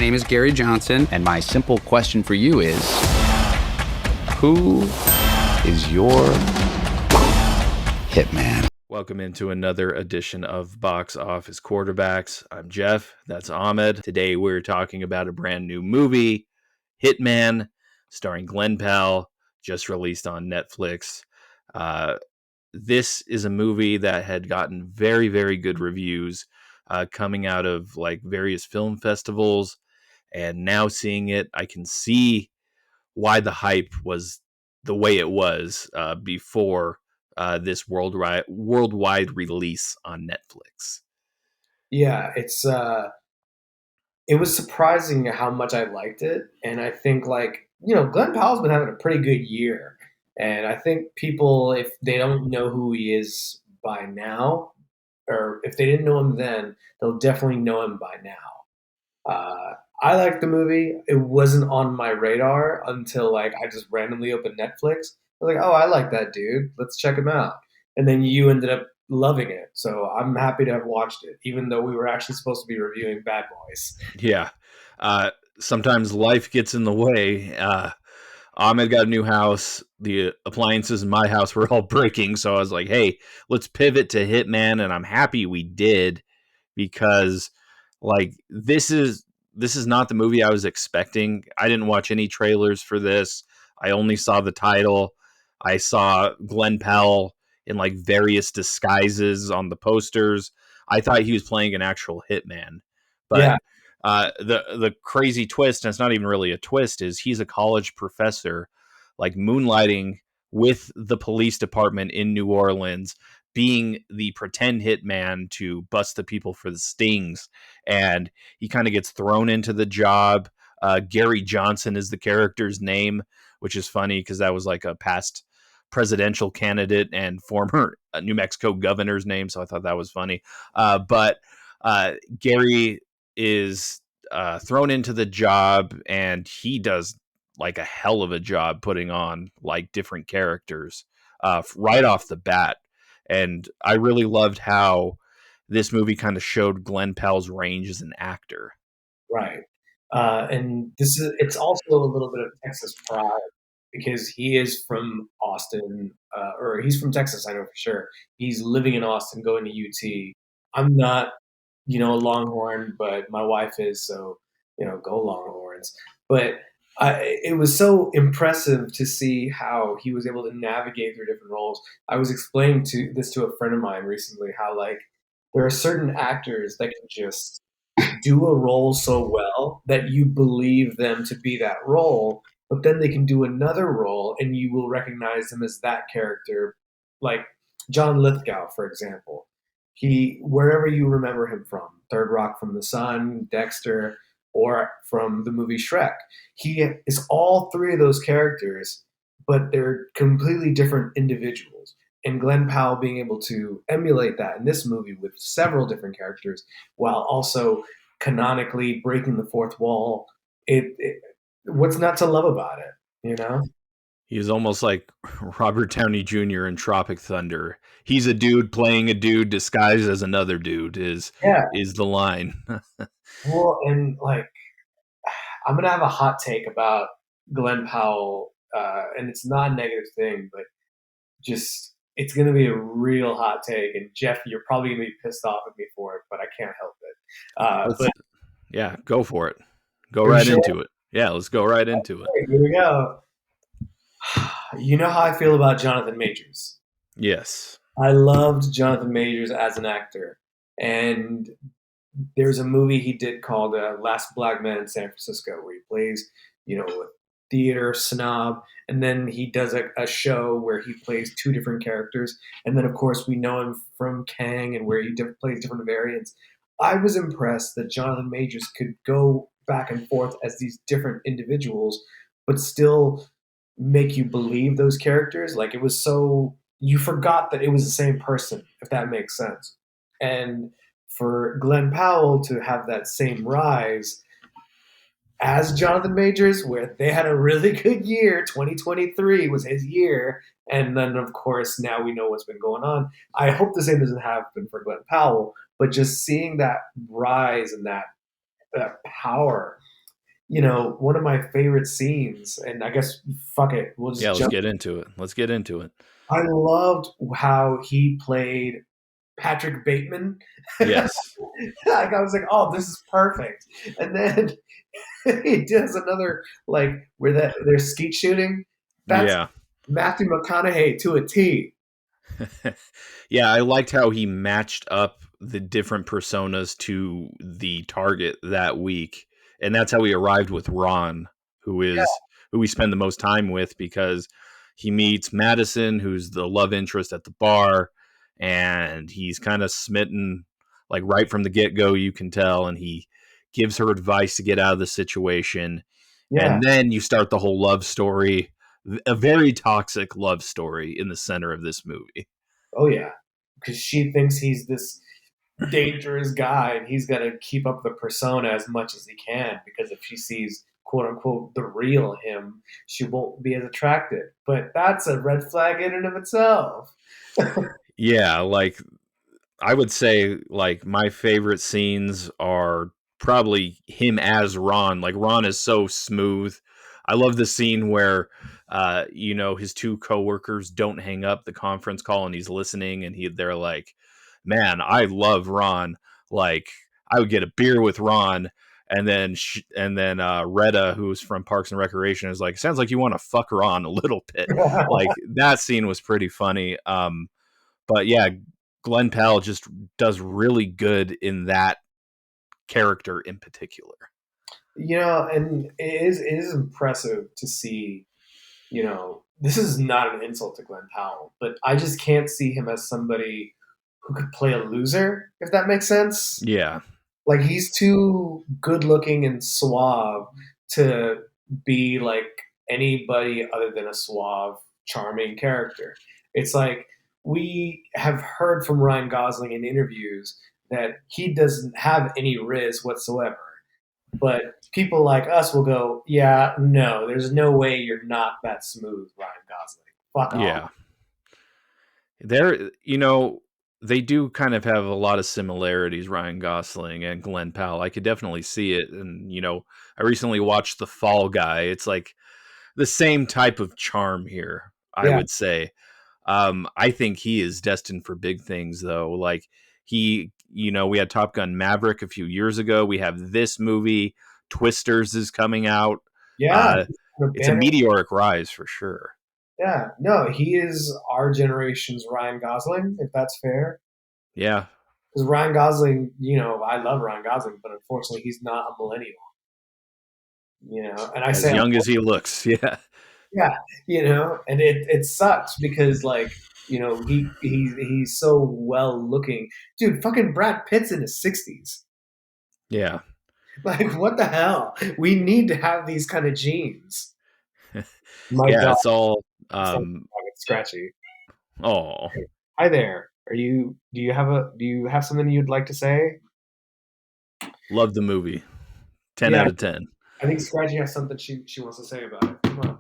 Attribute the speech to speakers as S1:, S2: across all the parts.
S1: name is Gary Johnson.
S2: And my simple question for you is, who is your hitman?
S3: Welcome into another edition of Box Office Quarterbacks. I'm Jeff. That's Ahmed. Today we're talking about a brand new movie, Hitman, starring Glen Powell, just released on Netflix. This is a movie that had gotten very, very good reviews coming out of like various film festivals. And now seeing it, I can see why the hype was the way it was before this worldwide release on Netflix.
S4: Yeah, it was surprising how much I liked it, and I think Glen Powell's been having a pretty good year, and I think people, if they don't know who he is by now, or if they didn't know him then, they'll definitely know him by now. I liked the movie. It wasn't on my radar until I just randomly opened Netflix. I was like, oh, I like that dude. Let's check him out. And then you ended up loving it. So I'm happy to have watched it, even though we were actually supposed to be reviewing Bad Boys.
S3: Yeah. Sometimes life gets in the way. Ahmed got a new house. The appliances in my house were all breaking. So I was like, hey, let's pivot to Hitman. And I'm happy we did, because this is not the movie I was expecting. I didn't watch any trailers for this. I only saw the title. I saw Glen Powell in various disguises on the posters. I thought he was playing an actual hitman. But
S4: Yeah.
S3: The crazy twist, and it's not even really a twist, is he's a college professor, moonlighting with the police department in New Orleans, being the pretend hitman to bust the people for the stings. And he kind of gets thrown into the job. Gary Johnson is the character's name, which is funny because that was a past presidential candidate and former New Mexico governor's name. So I thought that was funny. But Gary is thrown into the job, and he does a hell of a job putting on different characters right off the bat. And I really loved how this movie kind of showed Glen Powell's range as an actor.
S4: Right. And it's also a little bit of Texas pride, because he is from Austin, or he's from Texas, I know for sure. He's living in Austin, going to UT. I'm not, a Longhorn, but my wife is, so, go Longhorns. But it was so impressive to see how he was able to navigate through different roles. I was explaining this to a friend of mine recently, how there are certain actors that can just do a role so well that you believe them to be that role, but then they can do another role and you will recognize them as that character. Like John Lithgow, for example. Wherever you remember him from, Third Rock from the Sun, Dexter, or from the movie Shrek, he is all three of those characters, but they're completely different individuals. And Glen Powell being able to emulate that in this movie with several different characters, while also canonically breaking the fourth wall, what's not to love about it,
S3: He's almost like Robert Downey Jr. in Tropic Thunder. He's a dude playing a dude disguised as another dude is the line.
S4: Well, and I'm gonna have a hot take about Glen Powell, and it's not a negative thing, but just it's gonna be a real hot take. And Jeff, you're probably gonna be pissed off at me for it, but I can't help it.
S3: Yeah, go for it. Go right into it. Yeah, let's go right into it.
S4: Here we go. You know how I feel about Jonathan Majors.
S3: Yes.
S4: I loved Jonathan Majors as an actor. And there's a movie he did called Last Black Man in San Francisco, where he plays, a theater snob. And then he does a show where he plays two different characters. And then, of course, we know him from Kang, and where he plays different variants. I was impressed that Jonathan Majors could go back and forth as these different individuals, but still make you believe those characters. It was so, you forgot that it was the same person, if that makes sense. And for Glen Powell to have that same rise as Jonathan Majors, where they had a really good year, 2023 was his year, and then of course now we know what's been going on. I hope the same doesn't happen for Glen Powell, but just seeing that rise and that power one of my favorite scenes, and I guess fuck it, we'll
S3: Yeah,
S4: just
S3: let's
S4: jump.
S3: get into it. Let's get into it.
S4: I loved how he played Patrick Bateman.
S3: Yes.
S4: Like I was like, oh, this is perfect. And then he does another like where they're skeet shooting. That's
S3: Yeah.
S4: Matthew McConaughey to a T.
S3: Yeah, I liked how he matched up the different personas to the target that week. And that's how he arrived with Ron, who we spend the most time with, because he meets Madison, who's the love interest at the bar, and he's kind of smitten like right from the get-go, you can tell, and he gives her advice to get out of the situation.
S4: Yeah.
S3: And then you start the whole love story, a very toxic love story in the center of this movie.
S4: Oh yeah. Because she thinks he's this dangerous guy and he's got to keep up the persona as much as he can because if she sees quote unquote the real him, she won't be as attracted. But that's a red flag in and of itself.
S3: Yeah, like I would say like my favorite scenes are probably him as Ron. Like Ron is so smooth. I love the scene where his two coworkers don't hang up the conference call and he's listening and they're like, "Man, I love Ron. Like I would get a beer with Ron." And then Retta, who's from Parks and Recreation, is like, "Sounds like you want to fuck Ron a little bit." Like that scene was pretty funny. But yeah, Glen Powell just does really good in that character in particular.
S4: And it is impressive to see, this is not an insult to Glenn Powell, but I just can't see him as somebody who could play a loser, if that makes sense.
S3: Yeah.
S4: Like he's too good looking and suave to be like anybody other than a suave, charming character. It's like we have heard from Ryan Gosling in interviews that he doesn't have any riz whatsoever. But people like us will go, yeah, no, there's no way you're not that smooth, Ryan Gosling. Fuck off.
S3: Yeah. They do kind of have a lot of similarities, Ryan Gosling and Glenn Powell. I could definitely see it. And, I recently watched The Fall Guy. It's like the same type of charm here, I
S4: Yeah,
S3: would say. I think he is destined for big things, though. Like we had Top Gun Maverick a few years ago. We have this movie, Twisters is coming out.
S4: yeah.
S3: Uh,
S4: The
S3: it's a
S4: banner.
S3: meteoric rise for sure.
S4: Yeah, no, he is our generation's Ryan Gosling, if that's fair.
S3: Yeah,
S4: Because Ryan Gosling, I love Ryan Gosling, but unfortunately, he's not a millennial. And I
S3: as
S4: say,
S3: young as he looks. Yeah,
S4: yeah, and it sucks because like, he's so well looking, dude. Fucking Brad Pitt's in his 60s.
S3: yeah,
S4: Like, what the hell? We need to have these kind of genes. My
S3: yeah.
S4: dog,
S3: It's all.
S4: it's scratchy.
S3: Oh,
S4: Hi there. Do you have something you'd like to say?
S3: love the movie. 10
S4: Yeah,
S3: out of 10.
S4: I think Scratchy has something she wants to say about it. Come on.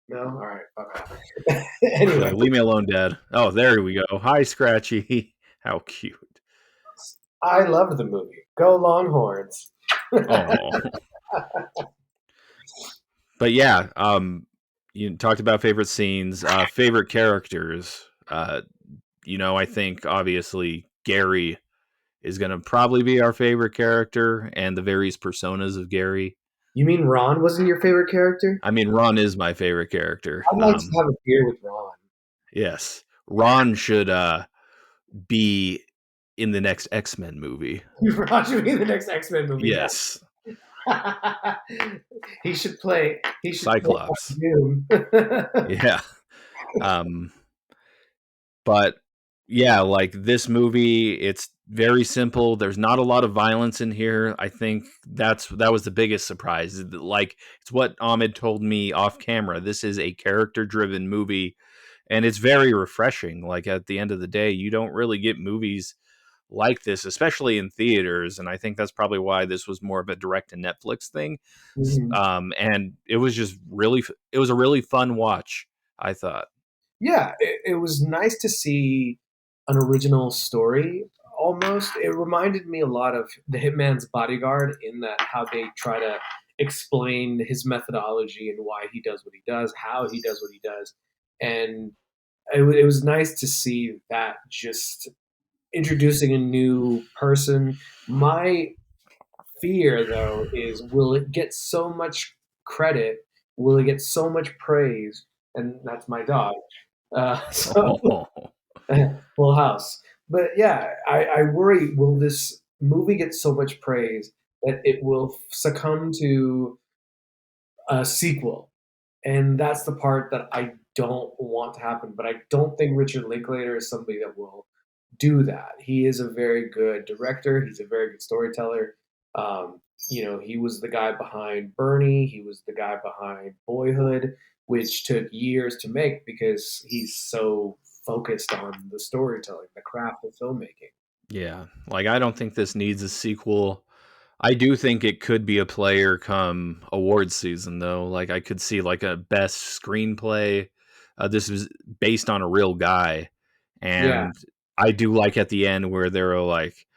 S4: No? All right. Fuck off. Anyway,
S3: Leave me alone, Dad. Oh, there we go. Hi, Scratchy. How cute.
S4: I loved the movie. Go Longhorns.
S3: Oh, but yeah. You talked about favorite scenes, favorite characters. I think obviously Gary is going to probably be our favorite character, and the various personas of Gary.
S4: You mean Ron wasn't your favorite character?
S3: I mean, Ron is my favorite character.
S4: I'd like to have a beer with Ron.
S3: Yes, Ron should be in the next X-Men movie.
S4: Ron should be in the next X-Men movie.
S3: Yes,
S4: Yeah. He should play. He should
S3: Cyclops.
S4: play Doom.
S3: Yeah. But yeah, like this movie, it's very simple. There's not a lot of violence in here. I think that was the biggest surprise. Like it's what Ahmed told me off camera. This is a character-driven movie, and it's very refreshing. Like at the end of the day, you don't really get movies like this, especially in theaters. And I think that's probably why this was more of a direct to Netflix thing.
S4: Mhm.
S3: And it was just it was a really fun watch, I thought.
S4: Yeah, it was nice to see an original story. almost. It reminded me a lot of The Hitman's Bodyguard in that how they try to explain his methodology and why he does what he does, how he does what he does. And it was nice to see that just introducing a new person. My fear, though, is will it get so much credit? Will it get so much praise? And that's my dog. So
S3: Oh,
S4: Full House. But yeah, I worry, will this movie get so much praise that it will succumb to a sequel? And that's the part that I don't want to happen. But I don't think Richard Linklater is somebody that will do that. He is a very good director. He's a very good storyteller. He was the guy behind Bernie. He was the guy behind Boyhood, which took years to make because he's so focused on the storytelling, the craft of filmmaking.
S3: yeah. Like, I don't think this needs a sequel. I do think it could be a player come awards season, though. Like, I could see like a best screenplay. This was based on a real guy,
S4: Yeah,
S3: and I do like at the end where they're like,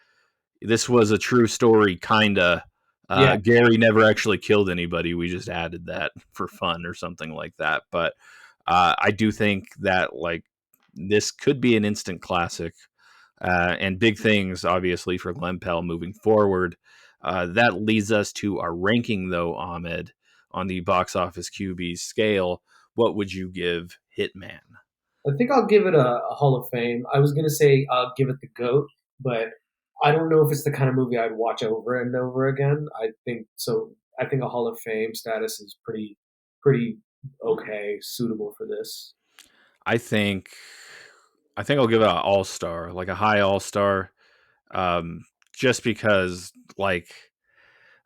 S3: "This was a true story, kinda."
S4: yeah.
S3: Gary never actually killed anybody. We just added that for fun or something like that. But I do think that like this could be an instant classic and big things, obviously, for Glen Powell moving forward. That leads us to our ranking, though, Ahmed, on the box office QB scale. What would you give Hitman?
S4: I think I'll give it a Hall of Fame. I was gonna say I'll give it the GOAT, but I don't know if it's the kind of movie I'd watch over and over again. I think so. I think a Hall of Fame status is pretty okay, suitable for this.
S3: I think, I think I'll give it an all star, like a high all star, um, just because, like,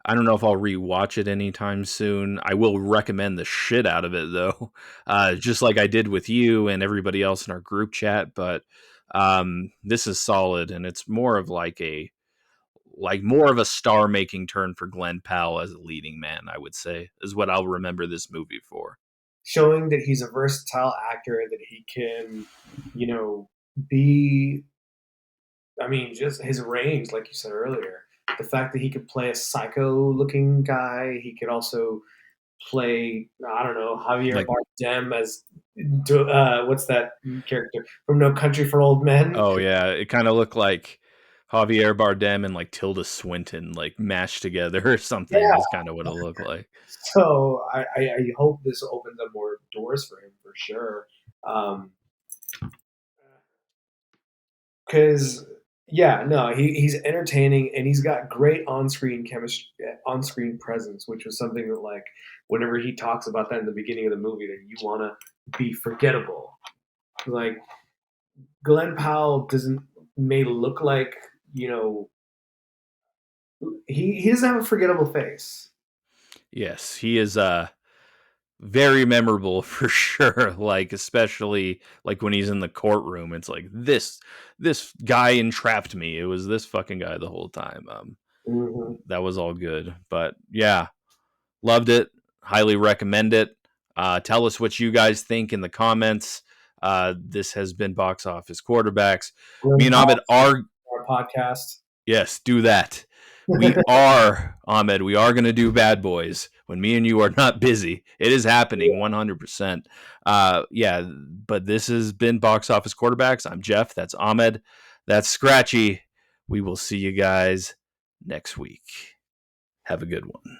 S3: I don't know if I'll rewatch it anytime soon. I will recommend the shit out of it though, just like I did with you and everybody else in our group chat. But this is solid, and it's more of like more of a star making turn for Glen Powell as a leading man. I would say is what I'll remember this movie for.
S4: Showing that he's a versatile actor, that he can, be. I mean, just his range, like you said earlier. The fact that he could play a psycho-looking guy, he could also play, I don't know, Javier
S3: Like,
S4: Bardem as what's that character from No Country for Old Men?
S3: oh yeah, it kind of looked like Javier Bardem and like Tilda Swinton like mashed together or something.
S4: Yeah.
S3: Is kind of what it looked like.
S4: So I hope this opens up more doors for him for sure. Because yeah, no, he's entertaining and he's got great on-screen chemistry, on-screen presence, which was something that like whenever he talks about that in the beginning of the movie, that you want to be forgettable. Like Glenn Powell doesn't may look like he doesn't have a forgettable face.
S3: Yes, he is very memorable for sure. Like especially like when he's in the courtroom, it's like this guy entrapped me. It was this fucking guy the whole time.
S4: Hmm.
S3: That was all good. But yeah, loved it. Highly recommend it. Tell us what you guys think in the comments. This has been Box Office Quarterbacks. Me
S4: Glenn
S3: and
S4: Powell,
S3: Ahmed are,
S4: our podcast.
S3: yes, do that. We are, Ahmed, we are going to do Bad Boys when me and you are not busy. It is happening 100%. Yeah, but this has been Box Office Quarterbacks. I'm Jeff. That's Ahmed. That's Scratchy. We will see you guys next week. Have a good one.